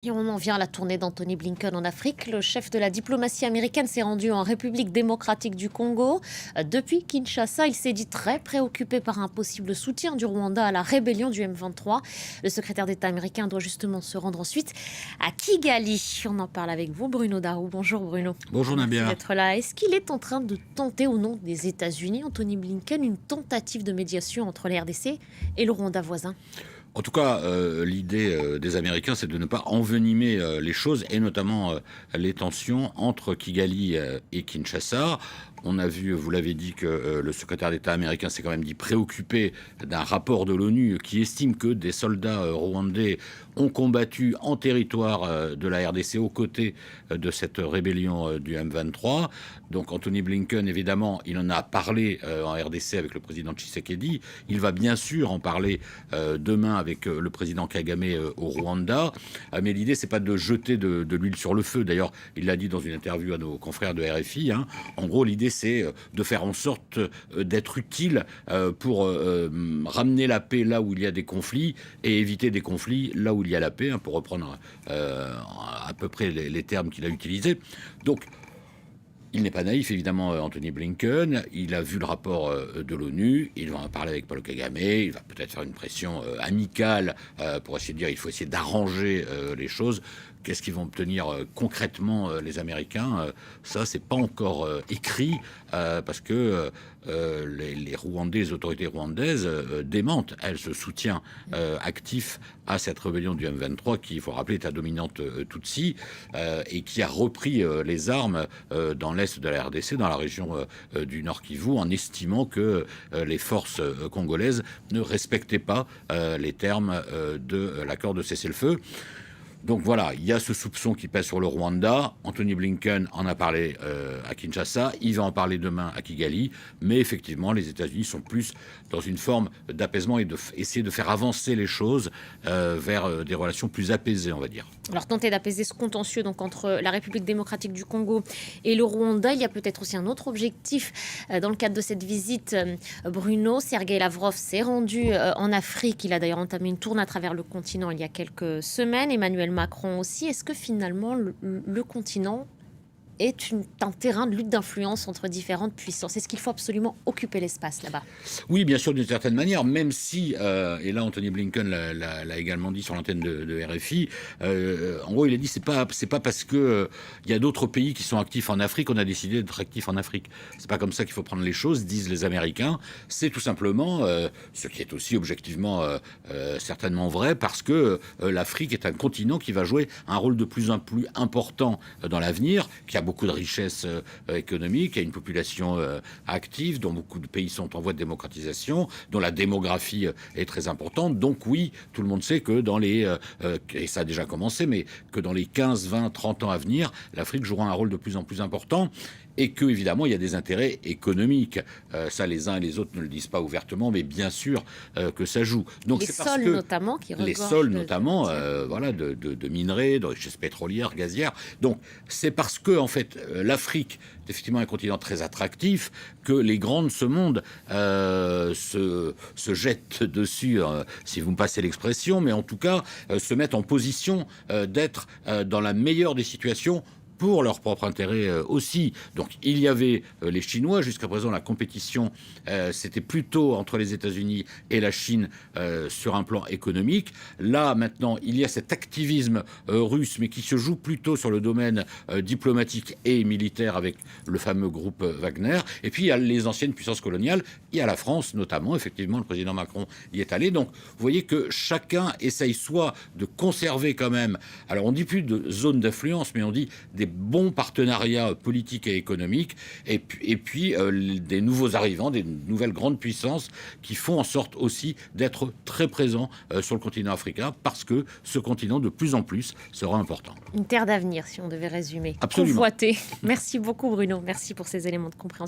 Et on en vient à la tournée d'Anthony Blinken en Afrique. Le chef de la diplomatie américaine s'est rendu en République démocratique du Congo. Depuis Kinshasa, il s'est dit très préoccupé par un possible soutien du Rwanda à la rébellion du M23. Le secrétaire d'État américain doit justement se rendre ensuite à Kigali. On en parle avec vous, Bruno Darou. Bonjour Bruno. Bonjour Merci Nabia. d'être là. Est-ce qu'il est en train de tenter au nom des États-Unis, Anthony Blinken, une tentative de médiation entre la RDC et le Rwanda voisin? En tout cas, l'idée des Américains, c'est de ne pas envenimer les choses, et notamment les tensions entre Kigali et Kinshasa. On a vu, vous l'avez dit, que le secrétaire d'État américain s'est quand même dit préoccupé d'un rapport de l'ONU qui estime que des soldats rwandais ont combattu en territoire de la RDC aux côtés de cette rébellion du M23. Donc Anthony Blinken, évidemment, il en a parlé en RDC avec le président Tshisekedi. Il va bien sûr en parler demain avec le président Kagame au Rwanda. Mais l'idée, c'est pas de jeter de l'huile sur le feu. D'ailleurs, il l'a dit dans une interview à nos confrères de RFI. En gros, l'idée, c'est de faire en sorte d'être utile pour ramener la paix là où il y a des conflits et éviter des conflits là où il y a la paix, pour reprendre à peu près les termes qu'il a utilisés. Donc, il n'est pas naïf, évidemment, Anthony Blinken. Il a vu le rapport de l'ONU. Il va en parler avec Paul Kagame. Il va peut-être faire une pression amicale pour essayer de dire il faut essayer d'arranger les choses. Qu'est-ce qu'ils vont obtenir concrètement, les Américains? Ça, c'est pas encore écrit parce que les Rwandais, les autorités rwandaises démentent, elles, ce soutien actif à cette rébellion du M23 qui, il faut rappeler, est à dominante Tutsi et qui a repris les armes dans l'est de la RDC, dans la région du Nord Kivu, en estimant que les forces congolaises ne respectaient pas les termes de l'accord de cessez-le-feu. Donc voilà, il y a ce soupçon qui pèse sur le Rwanda. Anthony Blinken en a parlé à Kinshasa, il va en parler demain à Kigali, mais effectivement, les États-Unis sont plus dans une forme d'apaisement et d'essayer de faire avancer les choses vers des relations plus apaisées, on va dire. Alors, tenter d'apaiser ce contentieux donc, entre la République démocratique du Congo et le Rwanda, il y a peut-être aussi un autre objectif dans le cadre de cette visite. Bruno, Sergueï Lavrov s'est rendu en Afrique. Il a d'ailleurs entamé une tournée à travers le continent il y a quelques semaines. Emmanuel Macron aussi. Est-ce que finalement le continent est un terrain de lutte d'influence entre différentes puissances? Est-ce qu'il faut absolument occuper l'espace là-bas? Oui, bien sûr, d'une certaine manière, même si, et là Anthony Blinken l'a également dit sur l'antenne de RFI, en gros il a dit c'est pas parce que il y a d'autres pays qui sont actifs en Afrique qu'on a décidé d'être actifs en Afrique. C'est pas comme ça qu'il faut prendre les choses, disent les Américains. C'est tout simplement, ce qui est aussi objectivement certainement vrai, parce que l'Afrique est un continent qui va jouer un rôle de plus en plus important dans l'avenir, qui a beaucoup de richesses économiques, qui a une population active, dont beaucoup de pays sont en voie de démocratisation, dont la démographie est très importante. Donc oui, tout le monde sait que dans les, et ça a déjà commencé, mais que dans les 15, 20, 30 ans à venir, l'Afrique jouera un rôle de plus en plus important. Et que, évidemment, il y a des intérêts économiques. Ça, les uns et les autres ne le disent pas ouvertement, mais bien sûr que ça joue. Donc, Les sols notamment qui les regorgent sols notamment, voilà, de minerais, de richesses pétrolières, gazières. Donc, c'est parce que, en fait, l'Afrique est effectivement un continent très attractif que les grands de ce monde se jettent dessus, si vous me passez l'expression, mais en tout cas se mettent en position d'être dans la meilleure des situations pour leur propre intérêt aussi. Donc il y avait les Chinois. Jusqu'à présent, la compétition, c'était plutôt entre les États-Unis et la Chine sur un plan économique. Là, maintenant, il y a cet activisme russe, mais qui se joue plutôt sur le domaine diplomatique et militaire avec le fameux groupe Wagner. Et puis, il y a les anciennes puissances coloniales. Il y a la France, notamment. Effectivement, le président Macron y est allé. Donc, vous voyez que chacun essaye soit de conserver quand même, alors on dit plus de zone d'influence, mais on dit des bons partenariats politiques et économiques, et puis des nouveaux arrivants, des nouvelles grandes puissances qui font en sorte aussi d'être très présents sur le continent africain, parce que ce continent, de plus en plus, sera important. Une terre d'avenir, si on devait résumer. Absolument. Convoité. Merci beaucoup, Bruno. Merci pour ces éléments de compréhension.